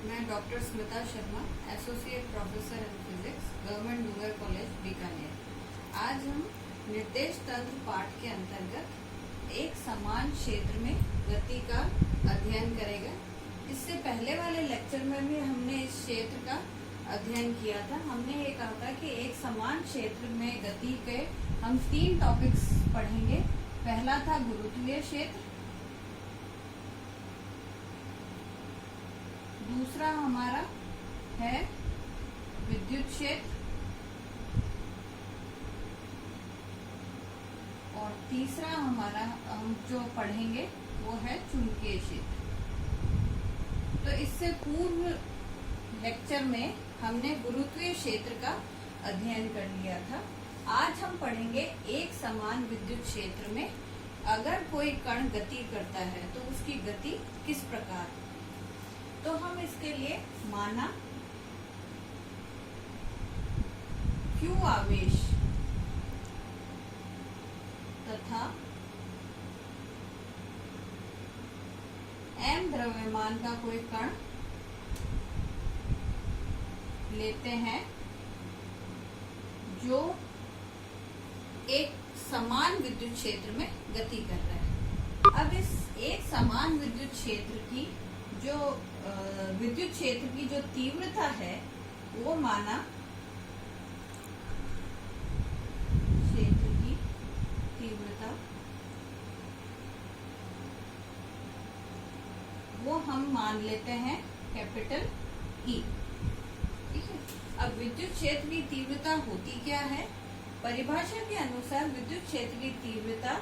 मैं doctor Smita Sharma, associate professor in physics, government junior college Bikaner. आज हम निर्देश तंत्र पाठ के अंतर्गत एक समान क्षेत्र में गति का अध्ययन करेंगे। इससे पहले वाले लेक्चर में भी हमने इस क्षेत्र का अध्ययन किया था। हमने ये कहा था कि एक समान क्षेत्र में गति के हम 3 टॉपिक्स पढ़ेंगे। पहला था गुरुत्वीय क्षेत्र, दूसरा हमारा है विद्युत क्षेत्र और तीसरा हमारा हम जो पढ़ेंगे वो है चुंबकीय क्षेत्र। तो इससे पूर्व लेक्चर में हमने गुरुत्वीय क्षेत्र का अध्ययन कर लिया था। आज हम पढ़ेंगे एक समान विद्युत क्षेत्र में अगर कोई कण गति करता है तो उसकी गति किस प्रकार। तो हम इसके लिए माना Q आवेश तथा M द्रव्यमान का कोई कण लेते हैं जो एक समान विद्युत क्षेत्र में गति कर रहा है। अब इस एक समान विद्युत क्षेत्र की जो तीव्रता है वो माना क्षेत्र की तीव्रता वो हम मान लेते हैं कैपिटल E। ठीक है। अब विद्युत क्षेत्र की तीव्रता होती क्या है? परिभाषा के अनुसार विद्युत क्षेत्र की तीव्रता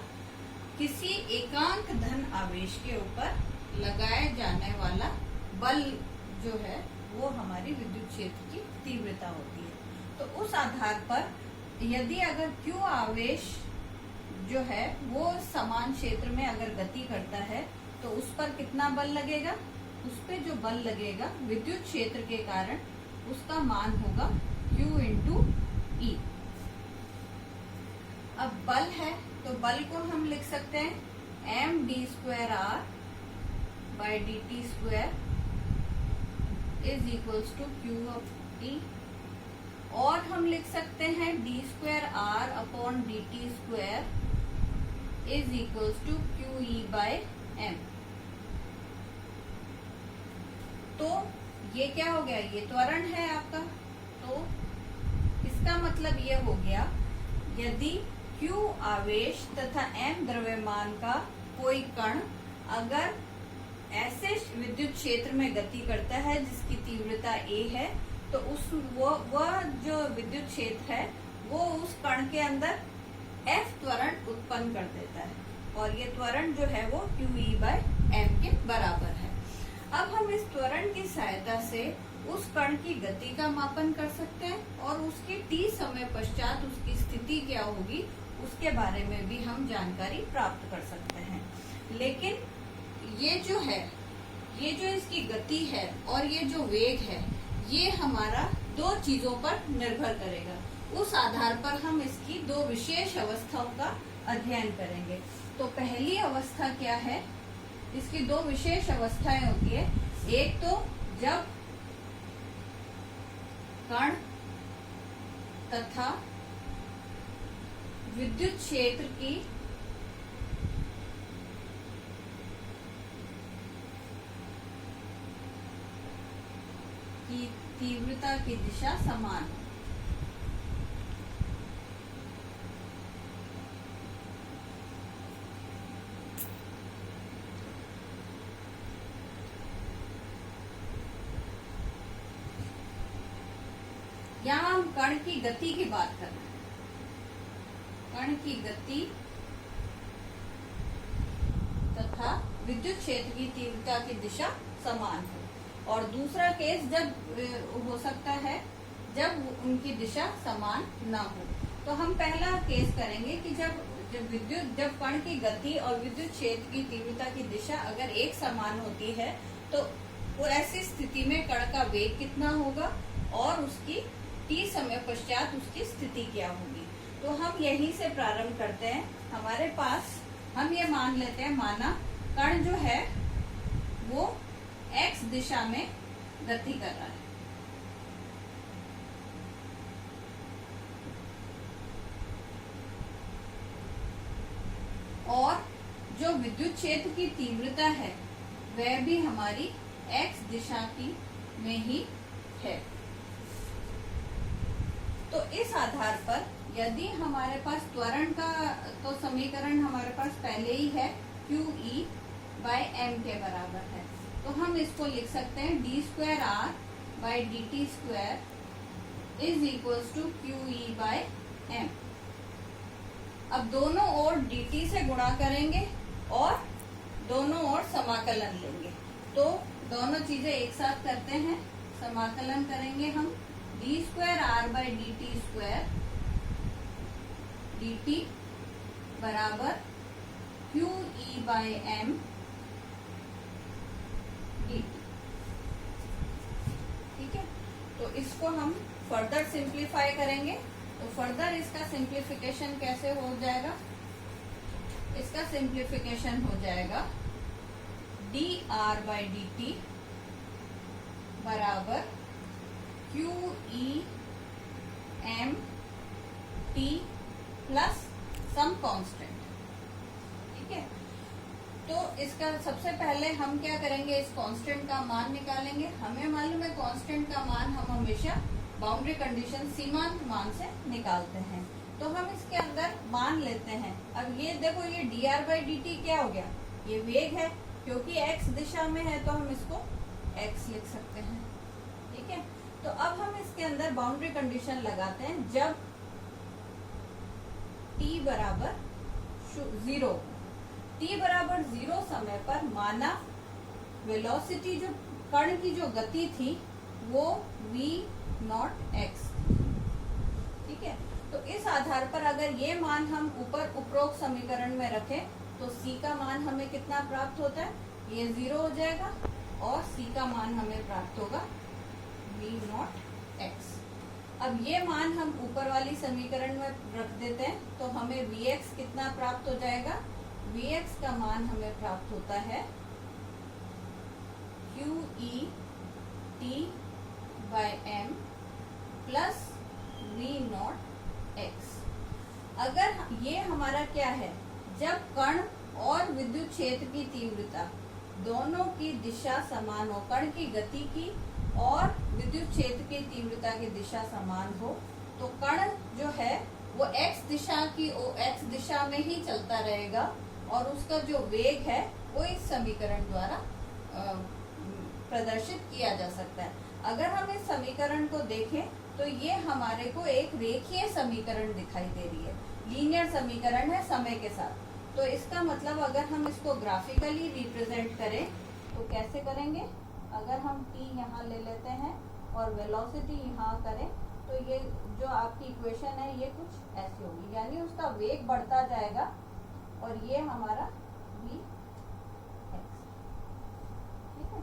किसी एकांक धन आवेश के ऊपर लगाए जाने वाला बल जो है वो हमारी विद्युत क्षेत्र की तीव्रता होती है। तो उस आधार पर यदि अगर Q आवेश जो है वो समान क्षेत्र में अगर गति करता है तो उस पर कितना बल लगेगा? उस पे जो बल लगेगा विद्युत क्षेत्र के कारण उसका मान होगा Q × E। अब बल है तो बल को हम लिख सकते हैं md²r by dt² is equals to Q/E और हम लिख सकते हैं d²r upon dt² is equals to QE/m। तो ये क्या हो गया? ये त्वरण है आपका। तो इसका मतलब ये हो गया यदि Q आवेश तथा M द्रव्यमान का कोई कण अगर ऐसे विद्युत क्षेत्र में गति करता है जिसकी तीव्रता A है तो वह जो विद्युत क्षेत्र है वो उस कण के अंदर F त्वरण उत्पन्न कर देता है और ये त्वरण जो है वो QE/m के बराबर है। अब हम इस त्वरण की सहायता से उस कण की गति का मापन कर सकते हैं और उसकी t समय पश्चात उसकी स्थिति क्या होगी उसके बारे में भी हम जानकारी प्राप्त कर सकते हैं। लेकिन ये जो इसकी गति है और ये जो वेग है ये हमारा 2 चीजों पर निर्भर करेगा। उस आधार पर हम इसकी 2 विशेष अवस्थाओं का अध्ययन करेंगे। तो पहली अवस्था क्या है? इसकी 2 विशेष अवस्थाएं होती है। एक तो जब कण तथा विद्युत क्षेत्र की तीव्रता की दिशा समान है। यहाँ हम कण की गति की बात कर रहे हैं। कण की गति तथा विद्युत क्षेत्र की तीव्रता की दिशा समान है। और दूसरा केस जब हो सकता है जब उनकी दिशा समान ना हो। तो हम पहला केस करेंगे कि जब कण की गति और विद्युत क्षेत्र की तीव्रता की दिशा अगर एक समान होती है तो ऐसी स्थिति में कण का वेग कितना होगा और उसकी t समय पश्चात उसकी स्थिति क्या होगी। तो हम यहीं से प्रारंभ करते हैं। हमारे पास हम ये मान लेते हैं, माना कण जो है वो x दिशा में गति कर रहा है। और जो विद्युत क्षेत्र की तीव्रता है वह भी हमारी x दिशा की में ही है। तो इस आधार पर यदि हमारे पास त्वरण का तो समीकरण हमारे पास पहले ही है, QE बाय m के बराबर है, तो हम इसको लिख सकते हैं d2r by dt² is equals to QE by m। अब दोनों ओर dt से गुणा करेंगे और दोनों ओर समाकलन लेंगे, तो दोनों चीजें एक साथ करते हैं, समाकलन करेंगे हम d2r बाय dt² dt बराबर QE बाय m dt। ठीक है, तो इसको हम फर्दर सिंप्लीफाई करेंगे। तो फर्दर इसका सिंप्लीफिकेशन कैसे हो जाएगा? इसका सिंप्लीफिकेशन हो जाएगा dr बाय dt बराबर QE m t plus some constant. ठीक है, तो इसका सबसे पहले हम क्या करेंगे, इस कांस्टेंट का मान निकालेंगे। हमें मालूम है कांस्टेंट का मान हम हमेशा बाउंड्री कंडीशन सीमांत मान से निकालते हैं, तो हम इसके अंदर मान लेते हैं। अब ये देखो, ये dr बाई dt क्या हो गया, ये वेग है, क्योंकि x दिशा में है तो हम इसको x लिख सकते हैं। ठीक है, तो अब हम इसके अंदर बाउंड्री कंडीशन लगाते हैं। जब t बराबर 0, t बराबर 0 समय पर माना वेलोसिटी, जो कण की जो गति थी वो v नॉट x। ठीक है, तो इस आधार पर अगर ये मान हम ऊपर उपरोक्त समीकरण में रखें तो c का मान हमें कितना प्राप्त होता है, ये 0 हो जाएगा और c का मान हमें प्राप्त होगा v नॉट x। अब ये मान हम ऊपर वाली समीकरण में रख देते हैं तो हमें vx कितना प्राप्त हो जाएगा, vx का मान हमें प्राप्त होता है QE t by m plus v naught x। अगर ये हमारा क्या है, जब कण और विद्युत क्षेत्र की तीव्रता दोनों की दिशा समान हो, कण की गति की और विद्युत क्षेत्र की तीव्रता की दिशा समान हो, तो कण जो है वो x दिशा में ही चलता रहेगा और उसका जो वेग है वो इस समीकरण द्वारा प्रदर्शित किया जा सकता है। अगर हम इस समीकरण को देखें तो ये हमारे को एक रेखीय समीकरण दिखाई दे रही है, लीनियर समीकरण है समय के साथ। तो इसका मतलब अगर हम इसको ग्राफिकली रिप्रेजेंट करें तो कैसे करेंगे, अगर हम t यहाँ ले लेते हैं और वेलोसिटी यहाँ करें तो ये जो आपकी इक्वेशन है ये कुछ ऐसी होगी, यानी उसका वेग बढ़ता जाएगा और ये हमारा v x। ठीक है,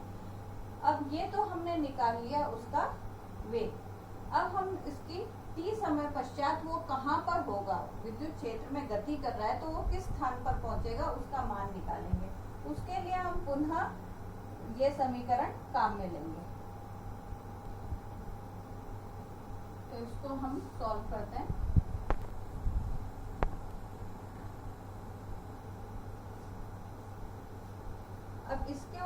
अब ये तो हमने निकाल लिया उसका वेग। अब हम इसकी t समय पश्चात वो कहाँ पर होगा, विद्युत क्षेत्र में गति कर रहा है तो वो किस स्थान पर पहुंचेगा उसका मान निकालेंगे। उसके लिए हम पुनः ये समीकरण काम में लेंगे। तो इसको हम सॉल्व करते हैं। अब इसके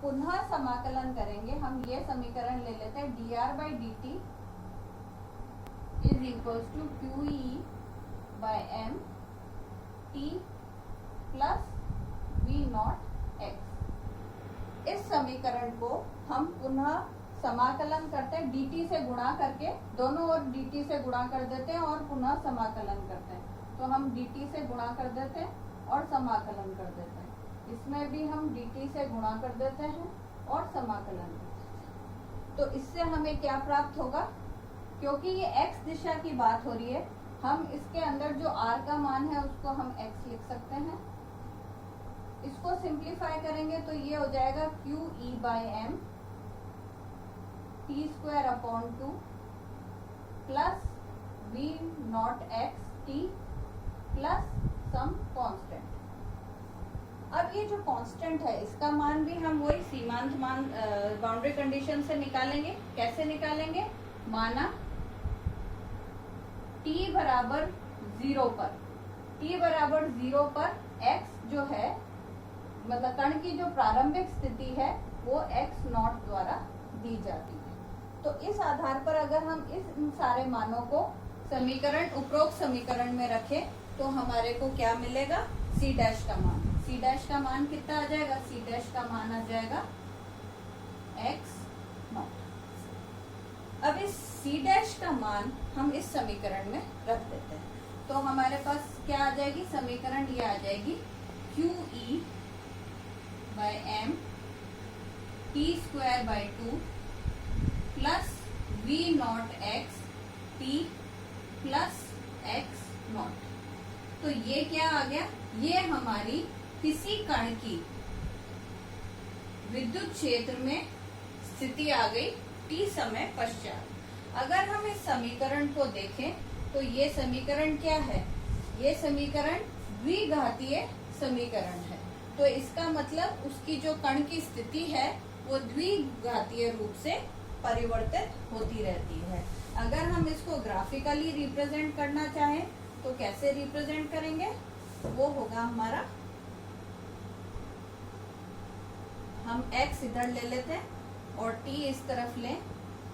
पुनः समाकलन करेंगे। हम ये समीकरण ले लेते हैं dr by dt is equals to QE by m t plus v naught x। इस समीकरण को हम पुनः समाकलन करते हैं, dt से गुणा करके, दोनों ओर dt से गुणा कर देते हैं और पुनः समाकलन करते हैं। तो हम dt से गुणा कर देते हैं और समाकलन कर देते हैं। इसमें भी हम dt से गुणा कर देते हैं और समाकलन करते हैं। तो इससे हमें क्या प्राप्त होगा, क्योंकि ये x दिशा की बात हो रही है, हम इसके अंदर जो r का मान है उसको हम x लिख सकते हैं। इसको सिंप्लीफाई करेंगे तो ये हो जाएगा QE by m t² upon 2 plus v naught x t plus some constant. अब ये जो कांस्टेंट है इसका मान भी हम वही सीमांत मान बाउंड्री कंडीशन से निकालेंगे। कैसे निकालेंगे? माना t बराबर 0 पर, t बराबर 0 पर x जो है मतलब कण की जो प्रारंभिक स्थिति है वो x नॉट द्वारा दी जाती है। तो इस आधार पर अगर हम इन सारे मानों को समीकरण उपरोक्त समीकरण में रखें तो हमारे को क्या मिलेगा? c डैश का मान। c डैश का मान कितना आ जाएगा? c डैश का मान आ जाएगा x नॉट। अब इस c डैश का मान हम इस समीकरण में रख देते हैं तो हमारे पास क्या आ जाएगी? समीकरण ये आ जाएगी QE by m t square by 2 plus v naught x t plus x naught. तो ये क्या आ गया? ये हमारी किसी कण की विद्युत क्षेत्र में स्थिति आ गई t समय पश्चात। अगर हम इस समीकरण को देखें तो ये समीकरण क्या है? ये समीकरण द्विघातीय समीकरण है। तो इसका मतलब उसकी जो कण की स्थिति है वो द्विघातीय रूप से परिवर्तित होती रहती है। अगर हम इसको ग्राफिकली रिप्रेजेंट करना चाहें तो कैसे रिप्रेजेंट करेंगे? वो होगा हमारा, हम x इधर ले लेते हैं और t इस तरफ लें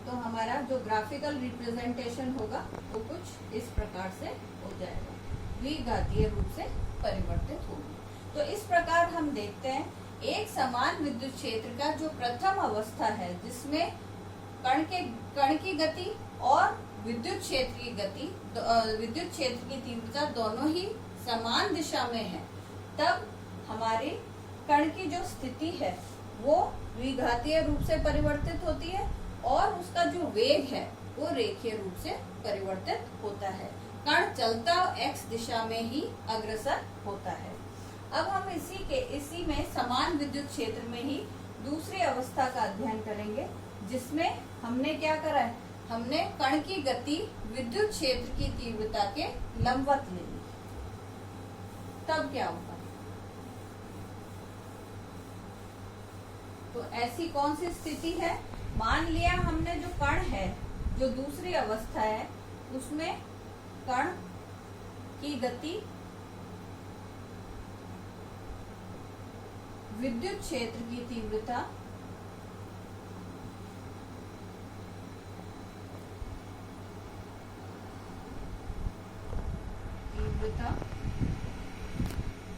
तो हमारा जो ग्राफिकल रिप्रेजेंटेशन होगा वो कुछ इस प्रकार से हो जाएगा, द्विघातीय रूप से परिवर्तित होगी। तो इस प्रकार हम देखते हैं एक समान विद्युत क्षेत्र का जो प्रथम अवस्था है जिसमें कण की गति और विद्युत क्षेत्र की गति, विद्युत क्षेत्र की तीव्रता दोनों ही समान दिशा में है, तब हमारे कण की जो स्थिति है वो द्विघातीय रूप से परिवर्तित होती है और उसका जो वेग है वो रेखीय रूप से परिवर्तित होता है। कण चलता x दिशा में ही अग्रसर होता है। अब हम इसी में समान विद्युत क्षेत्र में ही दूसरी अवस्था का अध्ययन करेंगे जिसमें हमने क्या करा है? हमने कण की गति विद्युत क्षेत्र की तीव्रता के लंबवत ले ली। तब क्या होगा? तो ऐसी कौन सी स्थिति है? मान लिया हमने जो कण है, जो दूसरी अवस्था है, उसमें कण की गति विद्युत क्षेत्र की तीव्रता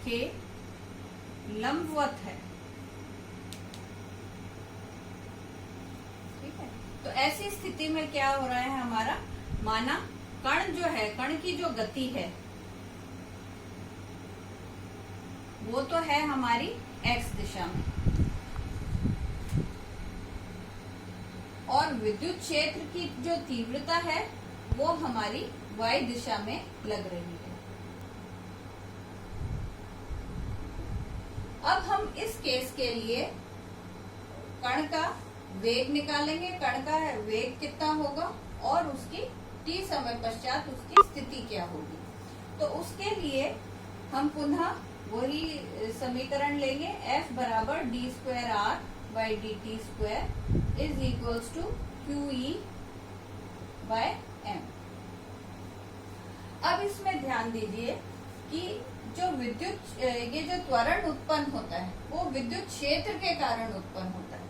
के लंबवत है। ठीक है, तो ऐसी स्थिति में क्या हो रहा है हमारा? माना कण जो है, कण की जो गति है वो तो है हमारी x दिशा में और विद्युत क्षेत्र की जो तीव्रता है वो हमारी y दिशा में लग रही है। अब हम इस केस के लिए कण का वेग निकालेंगे। कण का वेग कितना होगा और उसकी t समय पश्चात उसकी स्थिति क्या होगी। तो उसके लिए हम पुनः वही समीकरण लेंगे, F बराबर d square r by d t square is equals to QE by m। अब इसमें ध्यान दीजिए कि जो ये जो त्वरण उत्पन्न होता है वो विद्युत क्षेत्र के कारण उत्पन्न होता है।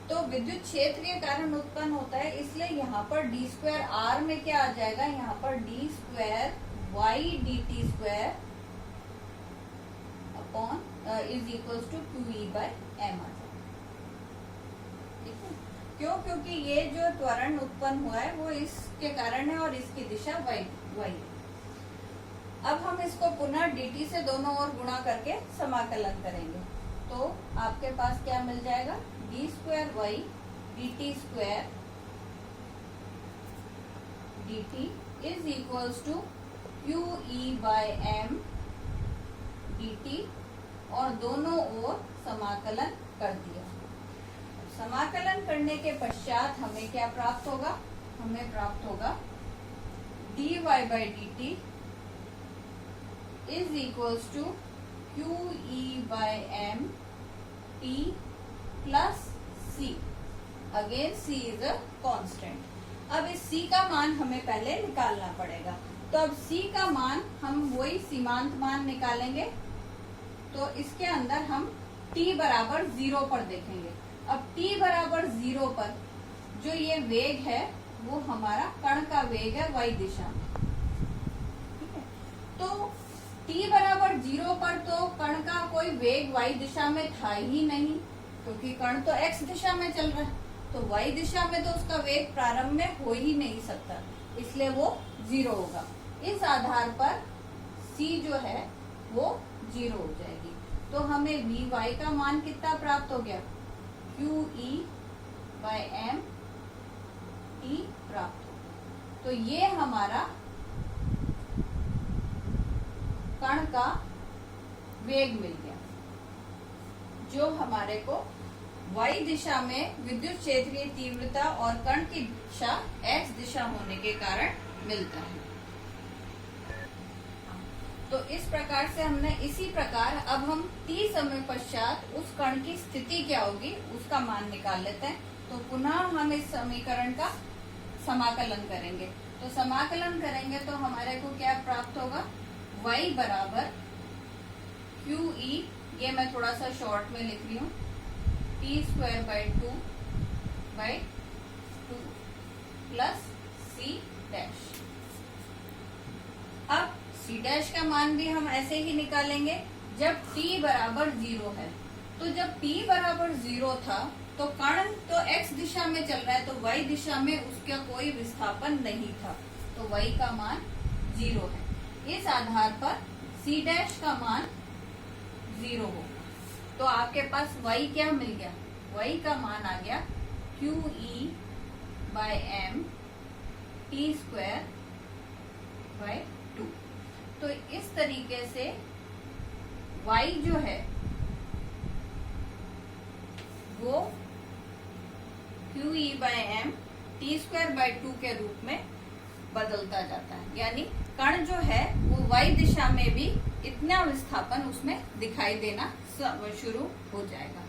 तो विद्युत क्षेत्र के कारण उत्पन्न होता है, इसलिए यहाँ पर डी स्क्वायर आर में क्या आ जाएगा? यहाँ पर d square y d t square upon is equals to QE by m आ जाएगा। ठीक है, क्यों? क्योंकि ये जो त्वरण उत्पन्न हुआ है वो इसके कारण है और इसकी दिशा y है। अब हम इसको पुनः dt से दोनों ओर गुणा करके समाकलन करेंगे तो आपके पास क्या मिल जाएगा? D square y d t square d t is equals to QE by m d t और दोनों ओर समाकलन कर दिया। समाकलन करने के पश्चात हमें क्या प्राप्त होगा? हमें प्राप्त होगा dy by d t is equals to Q E by M t plus C. Again C is a constant. अब इस सी का मान हमें पहले निकालना पड़ेगा। तो अब सी का मान हम वही सीमांत मान निकालेंगे। तो इसके अंदर हम t बराबर 0 पर देखेंगे। अब t बराबर 0 पर जो ये वेग है वो हमारा कण का वेग है y दिशा में। ठीक है, तो t बराबर 0 पर तो कण का कोई वेग y दिशा में था ही नहीं, क्योंकि कण तो x दिशा में चल रहा है। तो y दिशा में तो उसका वेग प्रारंभ में हो ही नहीं सकता, इसलिए वो 0 होगा। इस आधार पर c जो है वो 0 हो जाएगी। तो हमें vy का मान कितना प्राप्त हो गया? Q E by M t प्राप्त हो गया। तो ये हमारा कण का वेग मिल गया, जो हमारे को y दिशा में विद्युत क्षेत्रीय तीव्रता और कण की दिशा x दिशा होने के कारण मिलता है। तो इस प्रकार से हमने इसी प्रकार अब हम t समय पश्चात उस कण की स्थिति क्या होगी उसका मान निकाल लेते हैं। तो पुनः हम इस समीकरण का समाकलन करेंगे। तो समाकलन करेंगे तो हमारे को क्या प्राप्त होगा? y बराबर क्यू ई, ये मैं थोड़ा सा शॉर्ट में लिख रही हूँ, t² by 2 by 2 plus c dash. अब c डैश का मान भी हम ऐसे ही निकालेंगे जब t बराबर 0 है। तो जब t बराबर 0 था तो कण तो x दिशा में चल रहा है, तो y दिशा में उसका कोई विस्थापन नहीं था, तो y का मान 0 है। इस आधार पर c डैश का मान 0 होगा। तो आपके पास y क्या मिल गया? y का मान आ गया Q E by M t² by 2। तो इस तरीके से y जो है वो Q E by M t² by 2 के रूप में बदलता जाता है। यानी कण जो है वो y दिशा में भी इतना विस्थापन उसमें दिखाई देना शुरू हो जाएगा।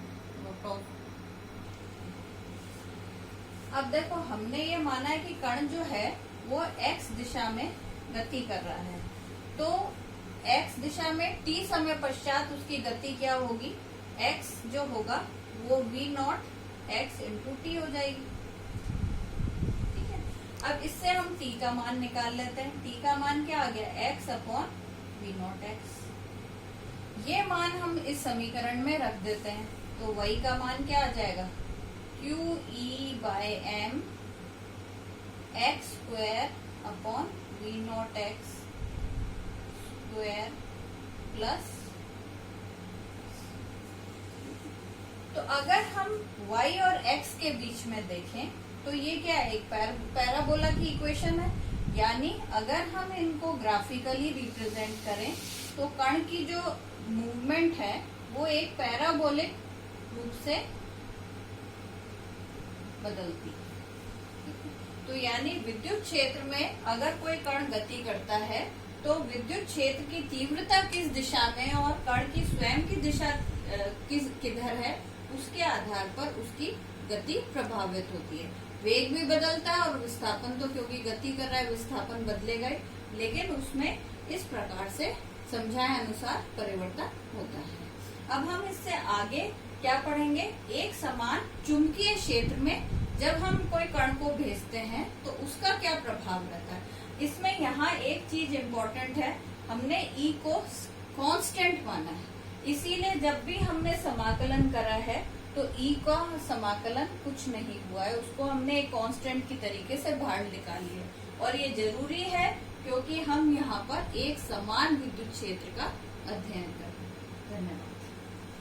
अब देखो, हमने ये माना है कि कण जो है वो x दिशा में गति कर रहा है। तो x दिशा में t समय पश्चात उसकी गति क्या होगी? x जो होगा वो v0 x इंटू टी हो जाएगी। ठीक है, अब इससे हम t का मान निकाल लेते हैं। t का मान क्या आ गया? x upon v0 x। ये मान हम इस समीकरण में रख देते हैं। तो y का मान क्या आ जाएगा? Q E by M x² upon v0 x square plus. तो अगर हम y और x के बीच में देखें तो ये क्या है? एक पैराबोला की इक्वेशन है। यानी अगर हम इनको ग्राफिकली रिप्रेजेंट करें तो कण की जो मूवमेंट है वो एक पैराबोलिक रूप से बदलती। तो यानी विद्युत क्षेत्र में अगर कोई कण गति करता है तो विद्युत क्षेत्र की तीव्रता किस दिशा में और कण की स्वयं की दिशा किधर है उसके आधार पर उसकी गति प्रभावित होती है। वेग भी बदलता है और विस्थापन तो क्योंकि गति कर रहा है विस्थापन बदलेगा ही, लेकिन उसमें इस प्रकार से समझाए अनुसार परिवर्तन होता है। अब हम इससे आगे क्या पढ़ेंगे? एक समान चुंबकीय क्षेत्र में जब हम कोई कण को भेजते हैं तो उसका क्या प्रभाव रहता है। इसमें यहाँ एक चीज इम्पोर्टेंट है, हमने E को कांस्टेंट माना है, इसीलिए जब भी हमने समाकलन करा है तो E का समाकलन कुछ नहीं हुआ है, उसको हमने एक कांस्टेंट की तरीके से बाहर निकाली है। और ये जरूरी है क्योंकि हम यहाँ पर एक समान विद्युत क्षेत्र का अध्ययन कर रहे हैं। धन्यवाद।